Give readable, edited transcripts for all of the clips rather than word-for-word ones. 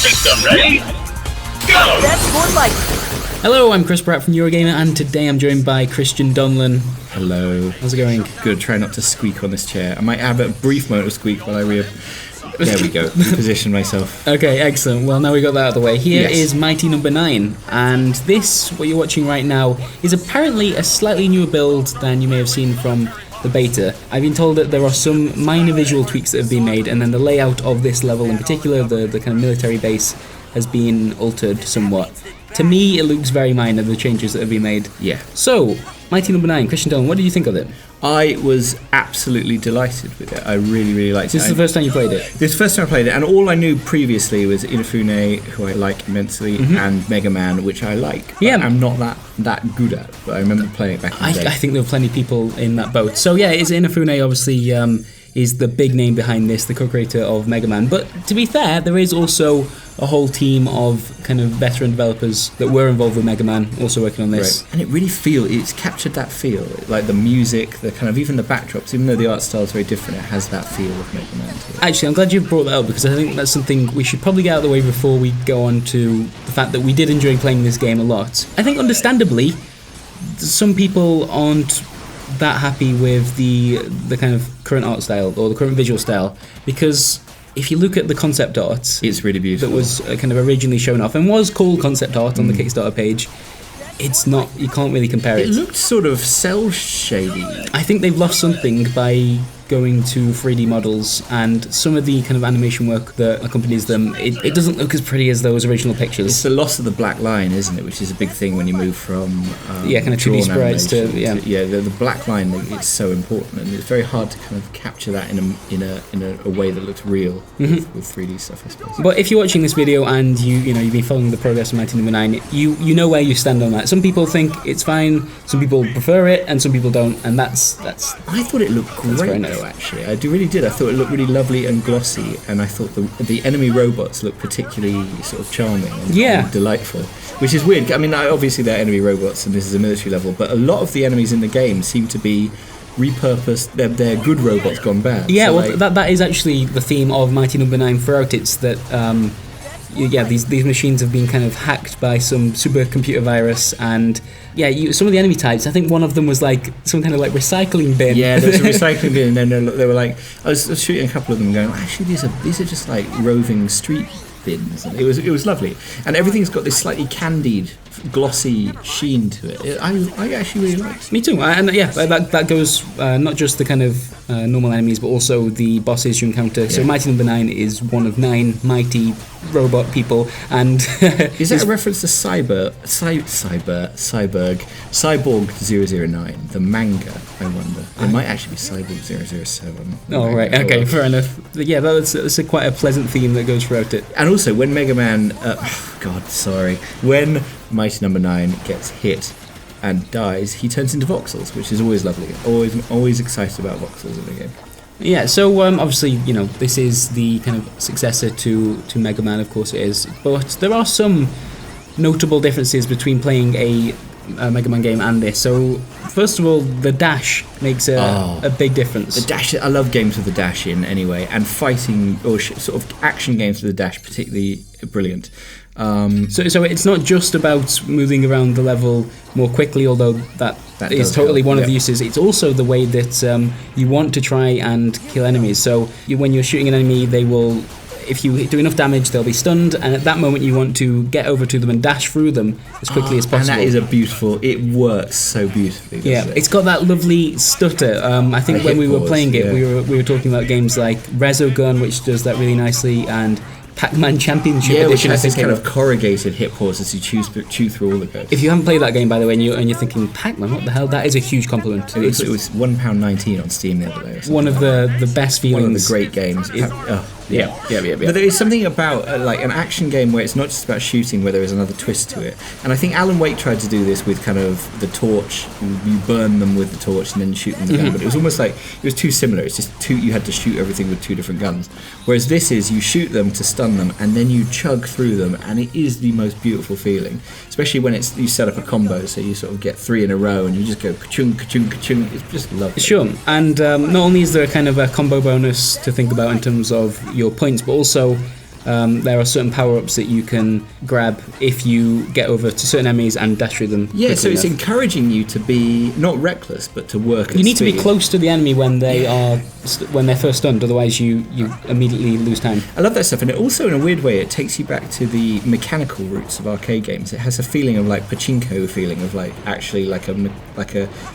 System ready? Go! That's more like. Hello, I'm Chris Pratt from Eurogamer, and today I'm joined by Christian Donlan. Hello. How's it going? Good. Try not to squeak on this chair. I might have a brief moment of squeak while I There we go. Reposition myself. Okay, excellent. Well, now we got that out of the way. Here Yes. is Mighty Number 9, and this, what you're watching right now, is apparently a slightly newer build than you may have seen from the beta. I've been told that there are some minor visual tweaks that have been made, and then the layout of this level in particular, the kind of military base, has been altered somewhat. To me, it looks very minor, the changes that have been made. Yeah. So, Mighty Number 9, Christian Donlan, what did you think of it? I was absolutely delighted with it. I really, really liked it. This is the first time you played it? This is the first time I played it, and all I knew previously was Inafune, who I like immensely, and Mega Man, which I like. Yeah. I'm not that good at, but I remember playing it back in the day. I think there were plenty of people in that boat. So yeah, it's Inafune, obviously, is the big name behind this, the co-creator of Mega Man. But to be fair, there is also a whole team of kind of veteran developers that were involved with Mega Man, also working on this. Right. And it really it's captured that feel, like the music, the kind of even the backdrops, even though the art style is very different, it has that feel of Mega Man to it. Actually, I'm glad you brought that up, because I think that's something we should probably get out of the way before we go on to the fact that we did enjoy playing this game a lot. I think understandably, some people aren't that happy with the kind of current art style or the current visual style, because if you look at the concept art, It's really beautiful. that was kind of originally shown off and was called concept art on the Kickstarter page, it's not, you can't really compare It it. looked sort of cell shady. I think they've lost something by going to 3D models, and some of the kind of animation work that accompanies them, it doesn't look as pretty as those original It's pictures. the loss of the black line, isn't it? Which is a big thing when you move from Kind of 2D drawn sprites to, animation the black line is so important, and it's very hard to kind of capture that in a way that looks real with 3D stuff, I suppose. But if you're watching this video and you've been following the progress of Mighty Number 9, you know where you stand on that. Some people think it's fine, some people prefer it, and some people don't, and that's I thought it looked very great nice. though, actually. I really did. I thought it looked really lovely and glossy, and I thought the enemy robots looked particularly sort of charming and delightful, which is weird. I mean, obviously they're enemy robots and this is a military level, but a lot of the enemies in the game seem to be repurposed. They're good robots gone bad. Yeah, So, well, that is actually the theme of Mighty Number 9 throughout. It's that, these machines have been kind of hacked by some supercomputer virus, and some of the enemy types, I think one of them was like some kind of like recycling bin. Yeah, there was a recycling bin, and then they were like, I was shooting a couple of them, going, actually, these are just like roving street bins. And it was lovely, and everything's got this slightly candied, glossy sheen to it. I actually really liked it. Me too, and that goes not just the kind of normal enemies, but also the bosses you encounter. So Yeah. Mighty Number 9 is one of 9 mighty robot people, and Is that a reference to Cyborg 009, the manga? I wonder. It might actually be Cyborg 007. Oh right, okay, fair enough. But yeah, that's quite a pleasant theme that goes throughout it. And also, when Mega Man, when Mighty Number 9 gets hit and dies, he turns into voxels, which is always lovely. Always excited about voxels in the game. Yeah, so obviously, this is the kind of successor to Mega Man, of course it is, but there are some notable differences between playing a Mega Man game and this. So, first of all, the dash makes a big difference. The dash, I love games with the dash in anyway, and fighting or sort of action games with the dash particularly brilliant. So it's not just about moving around the level more quickly, although that is does totally help, one of yeah. the uses. It's also the way that you want to try and kill enemies. So when you're shooting an enemy, they will, if you do enough damage, they'll be stunned, and at that moment you want to get over to them and dash through them as quickly as possible. And that is it works so beautifully. Yeah, it? it's got that lovely stutter. I think The when we hit were pause, playing it, yeah. we were talking about games like Resogun, which does that really nicely, and Pac-Man Championship Yeah, which Edition. has I this think kind of corrugated hit pause as you chew through all the codes. If you haven't played that game, by the way, and you're thinking Pac-Man, what the hell? That is a huge compliment. It was £1.19 on Steam the other day. Or something. One of the best feelings. One of the great games. Yeah. But there is something about like an action game where it's not just about shooting, where there is another twist to it. And I think Alan Wake tried to do this with kind of the torch. You burn them with the torch and then shoot them with the gun. But it was almost like it was too similar. It's just you had to shoot everything with 2 different guns. Whereas this is you shoot them to stun them and then you chug through them, and it is the most beautiful feeling. Especially when you set up a combo, so you sort of get 3 in a row and you just go ka-chung, ka-chung, ka-chung. It's just lovely. Sure, and not only is there a kind of a combo bonus to think about in terms of your points, but also there are certain power-ups that you can grab if you get over to certain enemies and dash through them. Yeah, so it's enough. encouraging you to be not reckless, but to work at You need to be speed. close to the enemy when they are when they're first stunned, otherwise you immediately lose time. I love that stuff, and it also, in a weird way, it takes you back to the mechanical roots of arcade games. It has a feeling of like pachinko, feeling of like actually like a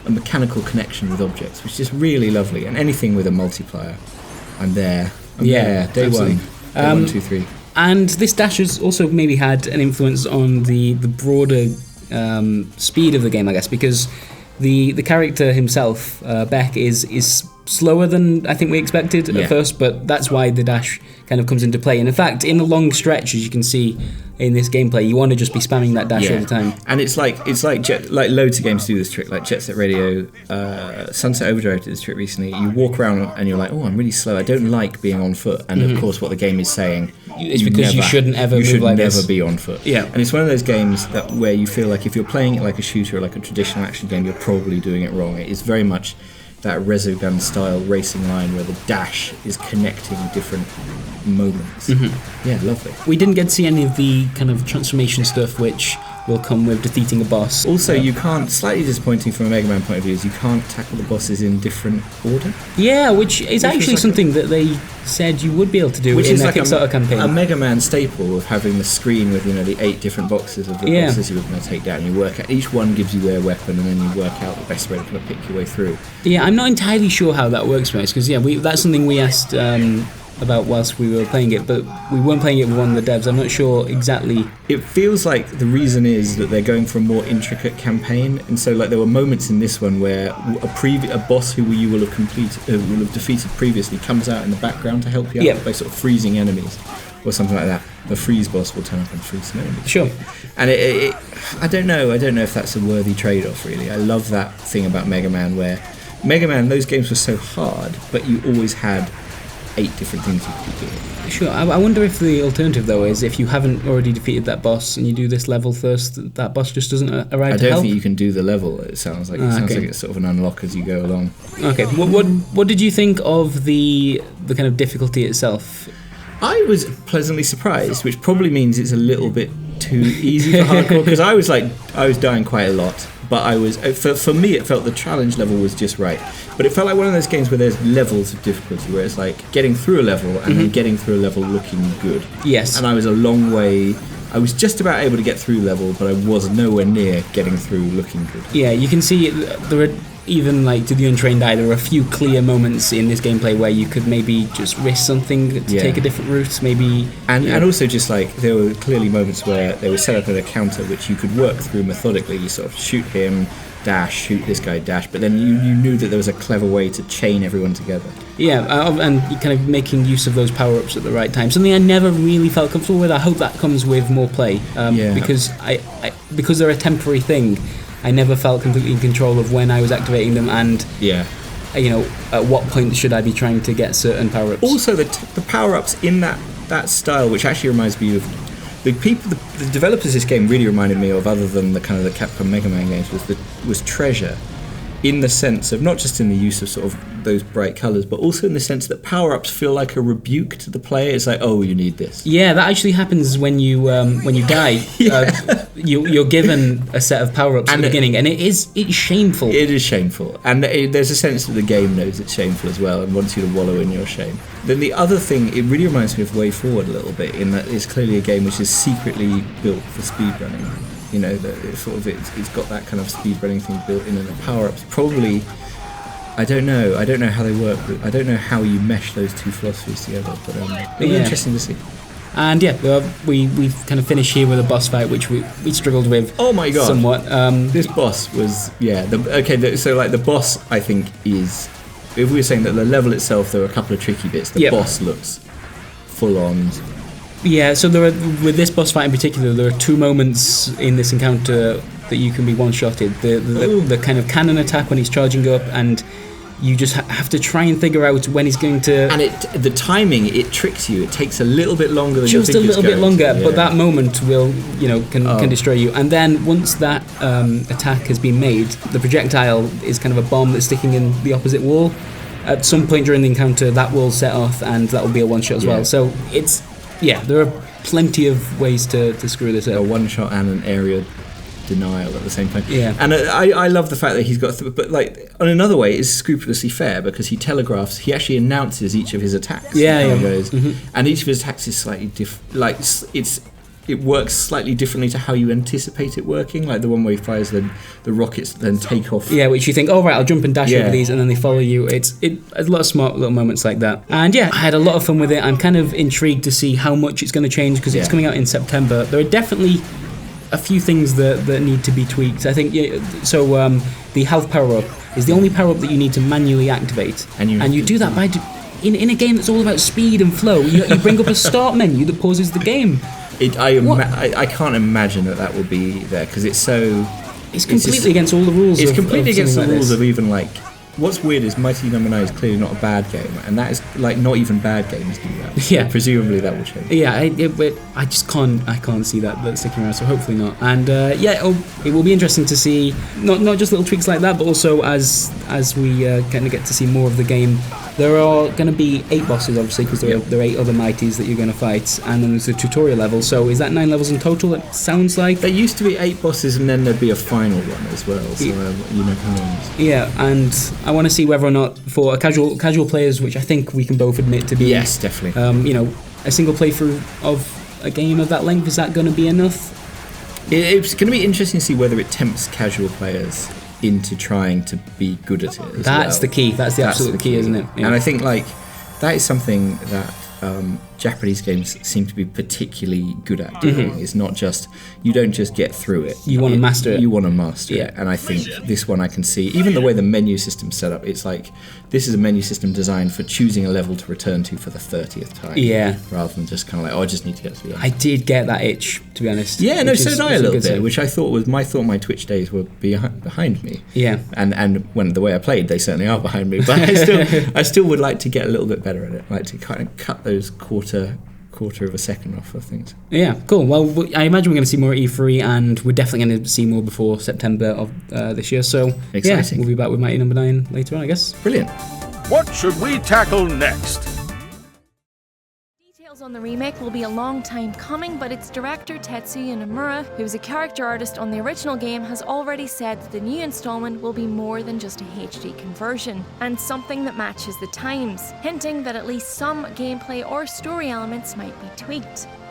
mechanical connection with objects, which is really lovely. And anything with a multiplier, I'm there. I'm there. Day absolutely. one. Day 1, 2, 3. And this dash has also maybe had an influence on the broader speed of the game, I guess, because the character himself, Beck, is slower than I think we expected at first, but that's why the dash kind of comes into play. And in fact, in the long stretch, as you can see in this gameplay, you want to just be spamming that dash all the time. And it's like loads of games do this trick, like Jet Set Radio, Sunset Overdrive did this trick recently. You walk around and you're like, oh, I'm really slow. I don't like being on foot. And of course, what the game is saying, it's because you shouldn't ever move like this. You should never be on foot. Yeah. And it's one of those games where you feel like if you're playing it like a shooter or like a traditional action game, you're probably doing it wrong. It is very much that Resogun style racing line where the dash is connecting different moments. Yeah, lovely. We didn't get to see any of the kind of transformation stuff which will come with defeating a boss. Also, you can't, slightly disappointing from a Mega Man point of view, is you can't tackle the bosses in different order. Yeah, which is actually like something that they said you would be able to do in their Kickstarter campaign. A Mega Man staple of having the screen with, the 8 different boxes of the bosses you were going to take down. You work out, each one gives you their weapon, and then you work out the best way to kind of pick your way through. Yeah, I'm not entirely sure how that works, because that's something we asked about whilst we were playing it, but we weren't playing it with one of the devs. I'm not sure exactly. It feels like the reason is that they're going for a more intricate campaign, and so like there were moments in this one where a boss who you will have defeated previously comes out in the background to help you out by sort of freezing enemies or something like that. The freeze boss will turn up and freeze some enemies. Sure. And I don't know if that's a worthy trade-off. Really, I love that thing about Mega Man where Mega Man, those games were so hard, but you always had 8 different things you could do. Sure. I wonder if the alternative, though, is if you haven't already defeated that boss and you do this level first, that boss just doesn't arrive to help? I don't think you can do the level. It sounds like like it's sort of an unlock as you go along. Okay. What did you think of the kind of difficulty itself? I was pleasantly surprised, which probably means it's a little bit too easy for hardcore, because I was dying quite a lot. But for me, it felt the challenge level was just right. But it felt like one of those games where there's levels of difficulty, where it's like getting through a level and then getting through a level looking good. Yes. And I was a long way. I was just about able to get through level, but I was nowhere near getting through looking good. Yeah, you can see there are, even like to the untrained eye, there are a few clear moments in this gameplay where you could maybe just risk something to take a different route, maybe. And also just like there were clearly moments where they were set up at a counter which you could work through methodically. You sort of shoot him, dash, shoot this guy, dash, but then you knew that there was a clever way to chain everyone together. Yeah, and kind of making use of those power-ups at the right time. Something I never really felt comfortable with. I hope that comes with more play, because because they're a temporary thing. I never felt completely in control of when I was activating them, and at what point should I be trying to get certain power-ups. Also, the power-ups in that style, which actually reminds me of the developers of this game, really reminded me of, other than the kind of the Capcom Mega Man games, was Treasure, in the sense of not just in the use of sort of those bright colours, but also in the sense that power-ups feel like a rebuke to the player. It's like, oh, you need this. Yeah, that actually happens when you die. You're given a set of power-ups at the beginning, and it's shameful. It is shameful, and there's a sense that the game knows it's shameful as well and wants you to wallow in your shame. Then the other thing, it really reminds me of Way Forward a little bit, in that it's clearly a game which is secretly built for speedrunning. It's got that kind of speedrunning thing built in, and the power-ups probably. I don't know how they work. I don't know how you mesh those two philosophies together, but it'll be interesting to see. And we kind of finish here with a boss fight, which we struggled with. Oh my god! Somewhat. This boss was so like the boss, I think, is, if we were saying that the level itself, there were a couple of tricky bits. The boss looks full on. Yeah, so with this boss fight in particular, there are 2 moments in this encounter that you can be one-shotted. The kind of cannon attack when he's charging up, and you just have to try and figure out when he's going to. And the timing, it tricks you. It takes a little bit longer than you think it's going to. Just a little bit longer, but that moment will, can destroy you. And then once that attack has been made, the projectile is kind of a bomb that's sticking in the opposite wall. At some point during the encounter, that will set off, and that will be a one-shot as well. So Yeah, there are plenty of ways to screw this A up. one-shot and an area denial at the same time. Yeah. And I love the fact that he's got... but, like, on another way, it's scrupulously fair because he actually announces each of his attacks. Yeah, and how yeah. he goes. And each of his attacks is slightly different. Like, it works slightly differently to how you anticipate it working. Like the one where he fires the rockets that then take off. Yeah, which you think, oh right, I'll jump and dash Yeah. over these, and then they follow you. There's a lot of smart little moments like that. And yeah, I had a lot of fun with it. I'm kind of intrigued to see how much it's going to change because it's Yeah. coming out in September. There are definitely a few things that need to be tweaked. I think the health power up is the only power up that you need to manually activate, And you do that by in a game that's all about speed and flow. You bring up a start menu that pauses the game. I can't imagine that will be there because it's so... It's completely against all the rules. It's of completely against the something like rules this. of even like... What's weird is Mighty No. 9 is clearly not a bad game, and that is like not even bad games do that. So Yeah. presumably that will change. Yeah, I just can't see that sticking around. So hopefully not. And it will be interesting to see not just little tweaks like that, but also as we kind of get to see more of the game. There are going to be 8 bosses, obviously, because there are 8 other mighties that you're going to fight, and then there's a tutorial level. So is that 9 levels in total? It sounds like. There used to be 8 bosses, and then there'd be a final one as well. So who knows? Yeah, and I want to see whether or not for casual players, which I think we can both admit to be. Yes, definitely. A single playthrough of a game of that length, is that going to be enough? It's going to be interesting to see whether it tempts casual players into trying to be good at it. That's the key. That's the absolute key, isn't it? Yeah. And I think like that is something that Japanese games seem to be particularly good at doing. It's not just you don't just get through it. You want to master it. You want to master Yeah. it. And I think this one I can see, even the way the menu system's set up, it's like this is a menu system designed for choosing a level to return to for the 30th time. Yeah. Rather than just kind of like, I just need to get to the end. I did get that itch, to be honest. Yeah, no, which so is- did I which a is little good bit, sign. which I thought my Twitch days were behind me. Yeah. And when the way I played, they certainly are behind me. But I still would like to get a little bit better at it. Like to kind of cut those quarter of a second off of things. Yeah, cool. Well, I imagine we're going to see more at E3, and we're definitely going to see more before September of this year. So, Exciting. yeah, we'll be back with Mighty No. 9 later on, I guess. Brilliant. What should we tackle next? Details on the remake will be a long time coming, but its director Tetsuya Nomura, who's a character artist on the original game, has already said that the new installment will be more than just a HD conversion, and something that matches the times, hinting that at least some gameplay or story elements might be tweaked.